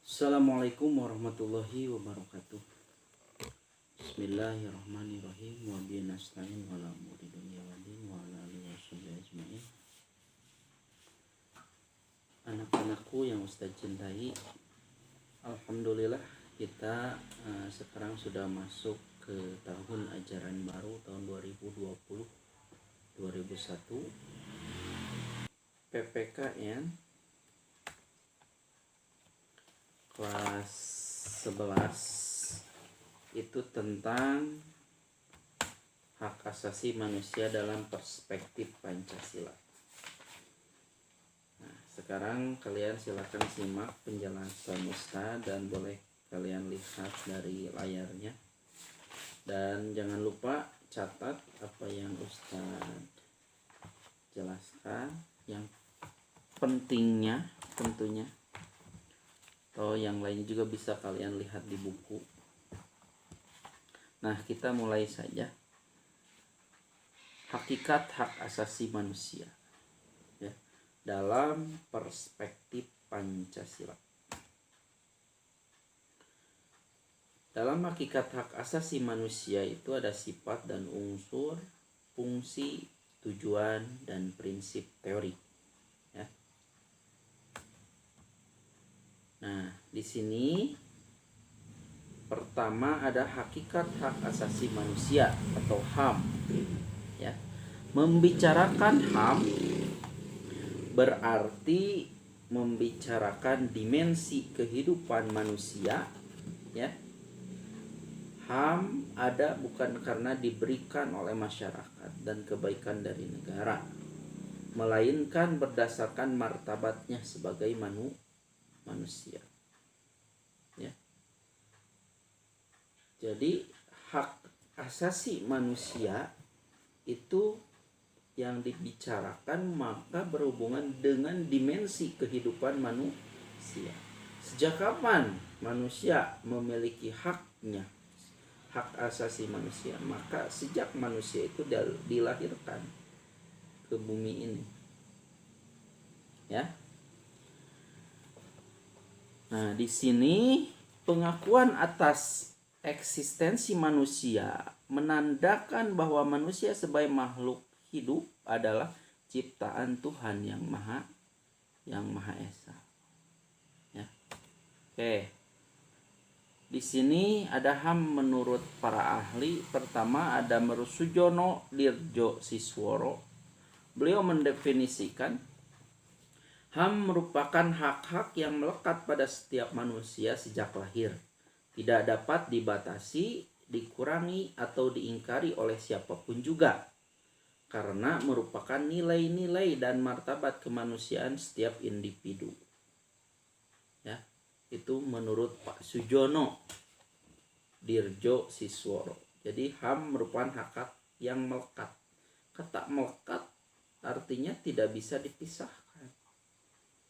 Assalamualaikum warahmatullahi wabarakatuh. Bismillahirrahmanirrahim. Wa bihi nasta'in wa la umuri dunya waddin wa ala alihi washabihi ajmain. Anak-anakku yang Ustaz cintai, alhamdulillah kita sekarang sudah masuk ke tahun ajaran baru tahun 2020-2021. PPKN kelas 11 itu tentang hak asasi manusia dalam perspektif Pancasila. Nah, sekarang kalian silakan simak penjelasan Ustaz dan boleh kalian lihat dari layarnya. Dan jangan lupa catat apa yang Ustaz jelaskan, yang pentingnya tentunya. Atau yang lain juga bisa kalian lihat di buku. Nah, kita mulai saja. Hakikat hak asasi manusia ya, dalam perspektif Pancasila. Dalam hakikat hak asasi manusia itu ada sifat dan unsur, fungsi, tujuan, dan prinsip teori. Ya. Nah, di sini pertama ada hakikat hak asasi manusia atau HAM. Ya. Membicarakan HAM berarti membicarakan dimensi kehidupan manusia. Ya. HAM ada bukan karena diberikan oleh masyarakat dan kebaikan dari negara, melainkan berdasarkan martabatnya sebagai manusia. Ya. Jadi hak asasi manusia itu yang dibicarakan maka berhubungan dengan dimensi kehidupan manusia. Sejak kapan manusia memiliki haknya, hak asasi manusia? Maka sejak manusia itu dilahirkan ke bumi ini. Ya. Nah, di sini pengakuan atas eksistensi manusia menandakan bahwa manusia sebagai makhluk hidup adalah ciptaan Tuhan yang Maha Esa. Ya. Oke. Di sini ada HAM menurut para ahli. Pertama ada Merusujono Dirjo Sisworo. Beliau mendefinisikan HAM merupakan hak-hak yang melekat pada setiap manusia sejak lahir. Tidak dapat dibatasi, dikurangi, atau diingkari oleh siapapun juga. Karena merupakan nilai-nilai dan martabat kemanusiaan setiap individu. Ya, itu menurut Pak Sujono Dirjo Sisworo. Jadi HAM merupakan hak yang melekat. Kata melekat artinya tidak bisa dipisahkan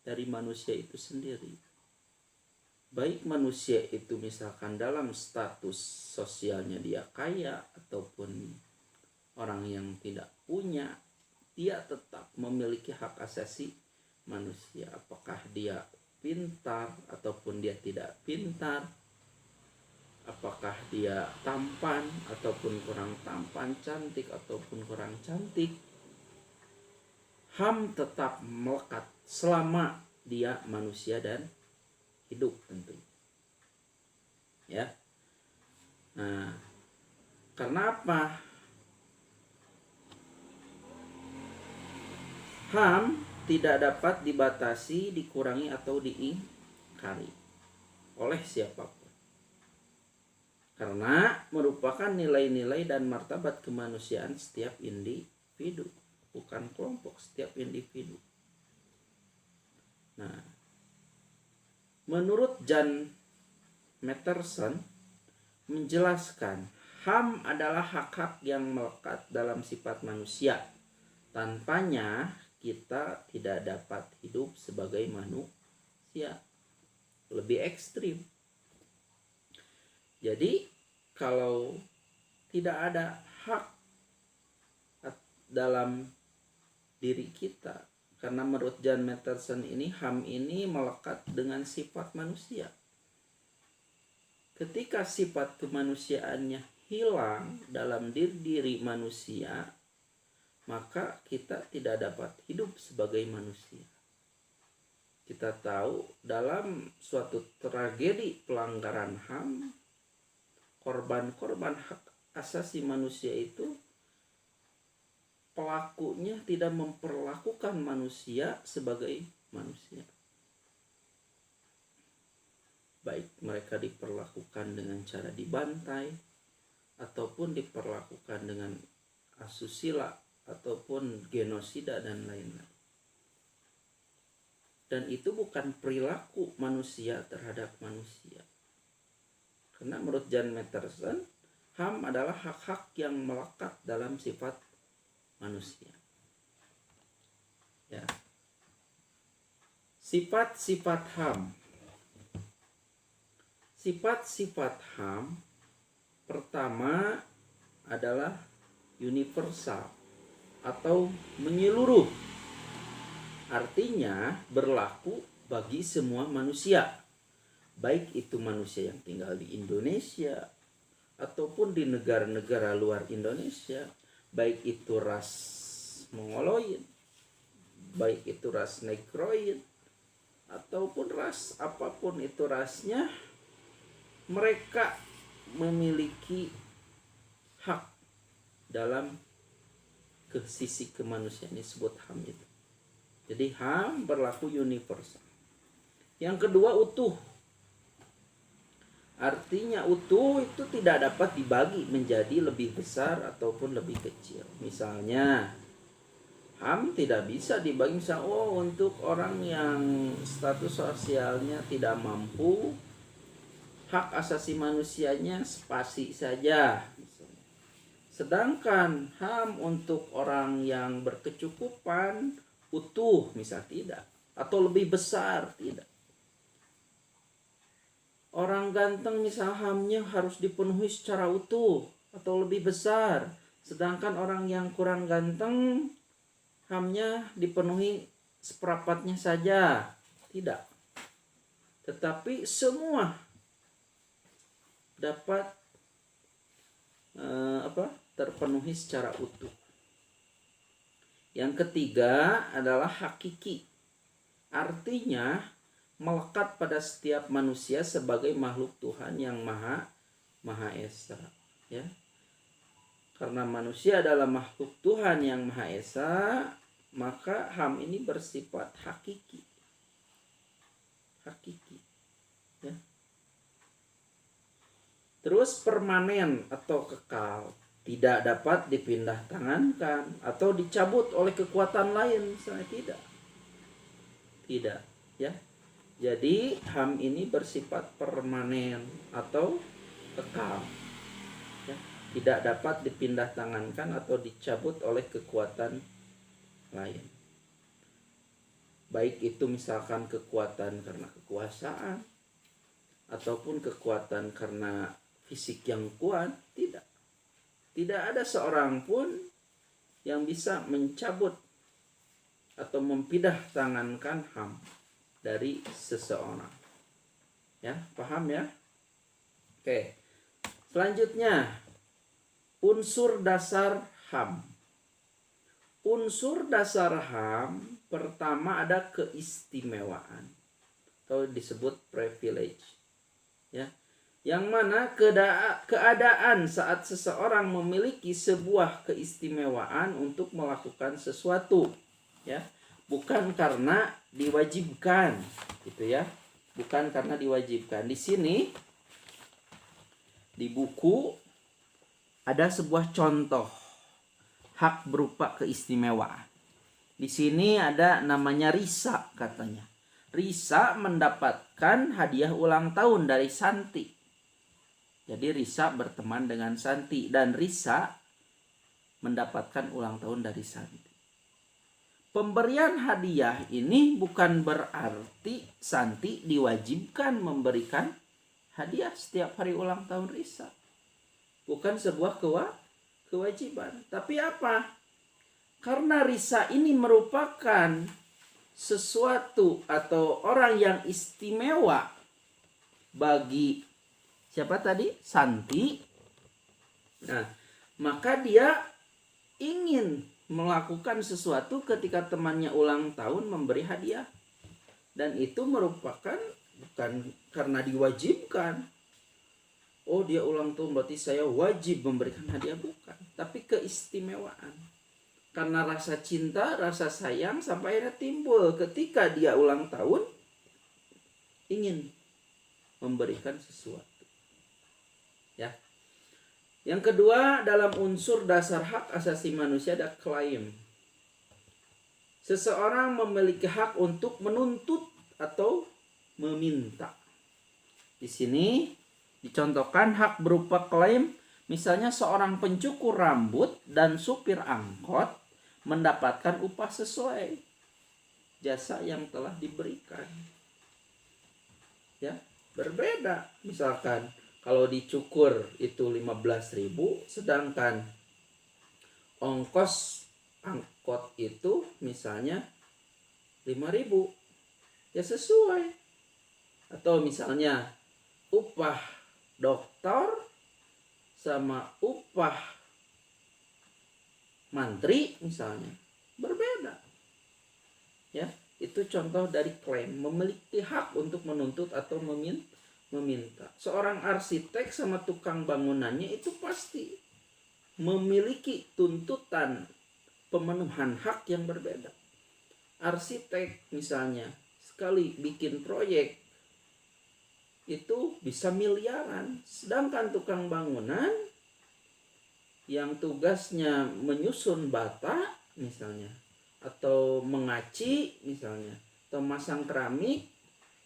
dari manusia itu sendiri. Baik manusia itu misalkan dalam status sosialnya dia kaya ataupun orang yang tidak punya, dia tetap memiliki hak asasi manusia. Apakah dia pintar ataupun dia tidak pintar, apakah dia tampan ataupun kurang tampan, cantik ataupun kurang cantik, HAM tetap melekat selama dia manusia dan hidup tentunya. Ya. Nah, karena apa? HAM tidak dapat dibatasi, dikurangi atau diingkari oleh siapapun. Karena merupakan nilai-nilai dan martabat kemanusiaan setiap individu, bukan kelompok, setiap individu. Nah, menurut Jan Matterson menjelaskan HAM adalah hak-hak yang melekat dalam sifat manusia. Tanpanya kita tidak dapat hidup sebagai manusia. Lebih ekstrim. Jadi kalau tidak ada hak dalam diri kita, karena menurut Jan Matterson ini HAM ini melekat dengan sifat manusia. ketika sifat kemanusiaannya hilang dalam diri manusia, maka kita tidak dapat hidup sebagai manusia. Kita tahu dalam suatu tragedi pelanggaran HAM, korban-korban hak asasi manusia itu pelakunya tidak memperlakukan manusia sebagai manusia. Baik mereka diperlakukan dengan cara dibantai, ataupun diperlakukan dengan asusila, ataupun genosida dan lain-lain. Dan itu bukan perilaku manusia terhadap manusia. Karena menurut John Matterson, HAM adalah hak-hak yang melekat dalam sifat manusia. Ya. Sifat-sifat HAM. Sifat-sifat HAM pertama adalah universal atau menyeluruh. Artinya berlaku bagi semua manusia. Baik itu manusia yang tinggal di Indonesia ataupun di negara-negara luar Indonesia. Baik itu ras Mongoloid, baik itu ras Negroid, ataupun ras apapun itu rasnya, mereka memiliki hak dalam ke sisi kemanusiaan disebut HAM itu. Jadi HAM berlaku universal. Yang kedua, utuh. Artinya utuh itu tidak dapat dibagi menjadi lebih besar ataupun lebih kecil. Misalnya HAM tidak bisa dibagi misalnya, untuk orang yang status sosialnya tidak mampu, hak asasi manusianya spasi saja. Sedangkan HAM untuk orang yang berkecukupan utuh misal tidak, atau lebih besar tidak. Orang ganteng misal HAM-nya harus dipenuhi secara utuh atau lebih besar. Sedangkan orang yang kurang ganteng HAM-nya dipenuhi seperempatnya saja. Tidak. Tetapi semua dapat terpenuhi secara utuh. Yang ketiga adalah hakiki. Artinya melekat pada setiap manusia sebagai makhluk Tuhan yang Maha Esa, ya. Karena manusia adalah makhluk Tuhan yang Maha Esa, maka HAM ini bersifat hakiki. Hakiki, ya. Terus permanen atau kekal, tidak dapat dipindah tangankan atau dicabut oleh kekuatan lain, misalnya tidak, ya. Jadi HAM ini bersifat permanen atau kekal, ya. Tidak dapat dipindah tangankan atau dicabut oleh kekuatan lain. Baik itu misalkan kekuatan karena kekuasaan ataupun kekuatan karena fisik yang kuat, tidak. Tidak ada seorang pun yang bisa mencabut atau mempindah tangankan HAM dari seseorang. Ya, paham ya? Oke. Selanjutnya, unsur dasar HAM. Unsur dasar HAM pertama ada keistimewaan atau disebut privilege. Ya. Yang mana keadaan saat seseorang memiliki sebuah keistimewaan untuk melakukan sesuatu, ya, bukan karena diwajibkan, gitu ya, bukan karena diwajibkan. Di sini di buku ada sebuah contoh hak berupa keistimewaan. Di sini ada namanya Risa, katanya. Risa mendapatkan hadiah ulang tahun dari Santi. Jadi Risa berteman dengan Santi dan Risa mendapatkan ulang tahun dari Santi. Pemberian hadiah ini bukan berarti Santi diwajibkan memberikan hadiah setiap hari ulang tahun Risa. Bukan sebuah kewajiban. Tapi apa? Karena Risa ini merupakan sesuatu atau orang yang istimewa bagi siapa tadi? Santi. Nah, maka dia ingin melakukan sesuatu ketika temannya ulang tahun memberi hadiah. Dan itu merupakan bukan karena diwajibkan. Oh, dia ulang tahun berarti saya wajib memberikan hadiah, bukan. Tapi keistimewaan. Karena rasa cinta, rasa sayang sampai akhirnya timbul ketika dia ulang tahun ingin memberikan sesuatu. Ya. Yang kedua, dalam unsur dasar hak asasi manusia ada klaim. Seseorang memiliki hak untuk menuntut atau meminta. Di sini dicontohkan hak berupa klaim, misalnya seorang pencukur rambut dan supir angkot mendapatkan upah sesuai jasa yang telah diberikan. Ya, berbeda. Misalkan kalau dicukur itu 15.000, sedangkan ongkos angkot itu misalnya 5.000, ya sesuai. Atau misalnya upah dokter sama upah mantri misalnya berbeda. Ya, itu contoh dari klaim, memiliki hak untuk menuntut atau meminta. Seorang arsitek sama tukang bangunannya itu pasti memiliki tuntutan pemenuhan hak yang berbeda. Arsitek misalnya sekali bikin proyek itu bisa miliaran, sedangkan tukang bangunan yang tugasnya menyusun bata misalnya, atau mengaci misalnya, atau masang keramik,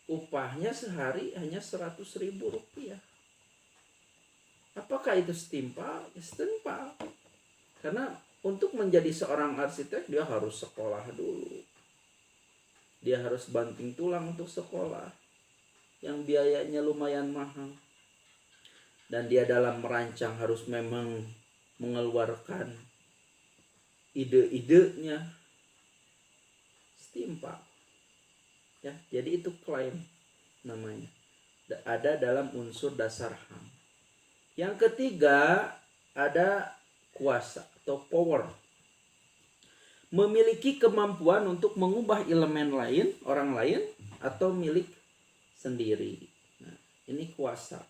upahnya sehari hanya 100.000 rupiah. Apakah itu setimpal? Ya, setimpal. Karena untuk menjadi seorang arsitek dia harus sekolah dulu. Dia harus banting tulang untuk sekolah, yang biayanya lumayan mahal. Dan dia dalam merancang harus memang mengeluarkan ide-idenya. Setimpal. Ya, jadi itu klaim namanya. Ada dalam unsur dasar HAM. Yang ketiga ada kuasa atau power. Memiliki kemampuan untuk mengubah elemen lain, orang lain, atau milik sendiri. Nah, ini kuasa.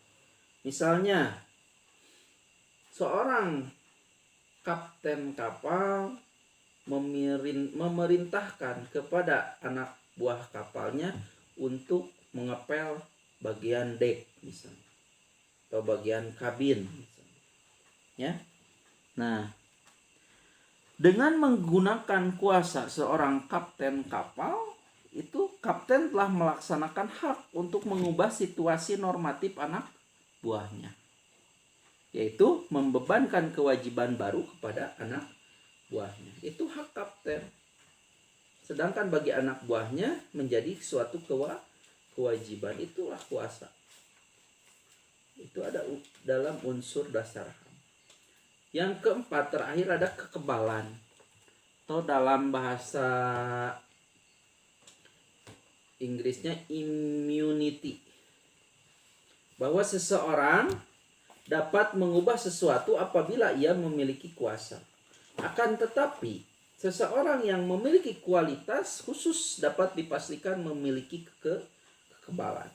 Misalnya seorang kapten kapal memerintahkan kepada anak buah kapalnya untuk mengepel bagian dek misalnya, atau bagian kabin misalnya. Ya. Nah, dengan menggunakan kuasa seorang kapten kapal, itu kapten telah melaksanakan hak untuk mengubah situasi normatif anak buahnya, yaitu membebankan kewajiban baru kepada anak buahnya. Itu hak kapten. Sedangkan bagi anak buahnya menjadi suatu kewajiban, itulah kuasa. Itu ada dalam unsur dasar HAM. Yang keempat terakhir ada kekebalan, atau dalam bahasa Inggrisnya immunity. Bahwa seseorang dapat mengubah sesuatu apabila ia memiliki kuasa. Akan tetapi seseorang yang memiliki kualitas khusus dapat dipastikan memiliki kekebalan.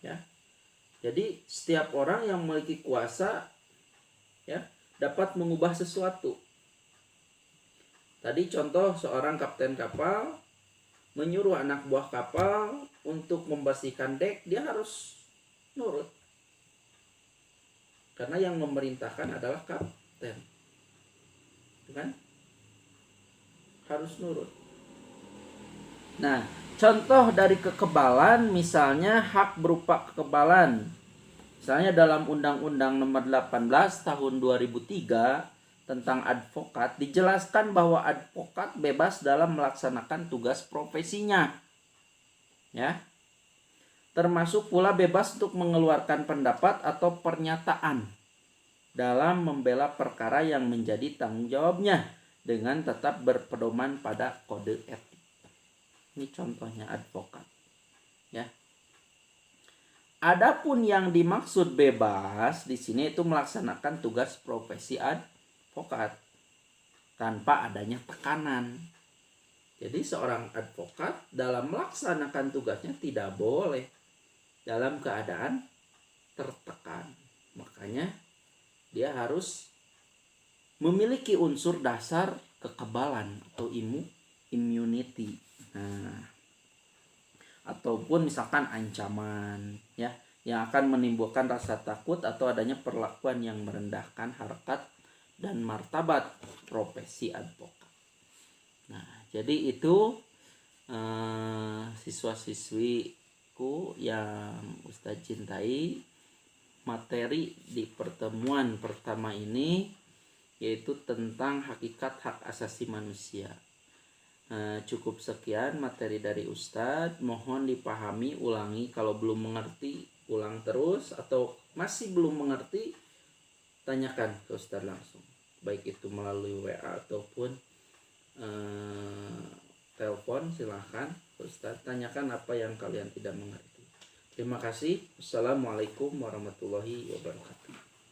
Ya. Jadi setiap orang yang memiliki kuasa, ya, dapat mengubah sesuatu. Tadi contoh seorang kapten kapal menyuruh anak buah kapal untuk membersihkan dek, dia harus nurut. Karena yang memerintahkan adalah kapten. Kan? Harus nurut. Nah, contoh dari kekebalan misalnya hak berupa kekebalan. Misalnya dalam Undang-Undang Nomor 18 Tahun 2003 tentang advokat dijelaskan bahwa advokat bebas dalam melaksanakan tugas profesinya. Ya. Termasuk pula bebas untuk mengeluarkan pendapat atau pernyataan dalam membela perkara yang menjadi tanggung jawabnya dengan tetap berpedoman pada kode etik. Ini contohnya advokat. Ya. Adapun yang dimaksud bebas di sini itu melaksanakan tugas profesi advokat tanpa adanya tekanan. Jadi seorang advokat dalam melaksanakan tugasnya tidak boleh dalam keadaan tertekan. Makanya dia harus memiliki unsur dasar kekebalan atau immunity. Nah, ataupun misalkan ancaman ya yang akan menimbulkan rasa takut atau adanya perlakuan yang merendahkan harkat dan martabat profesi advokat. Nah, jadi itu siswa-siswiku yang Ustadz cintai, materi di pertemuan pertama ini yaitu tentang hakikat hak asasi manusia. Cukup sekian materi dari Ustadz, mohon dipahami, ulangi, kalau belum mengerti ulang terus, atau masih belum mengerti tanyakan ke Ustadz langsung, baik itu melalui WA ataupun telepon. Silahkan Ustadz tanyakan apa yang kalian tidak mengerti. Terima kasih. Wassalamualaikum warahmatullahi wabarakatuh.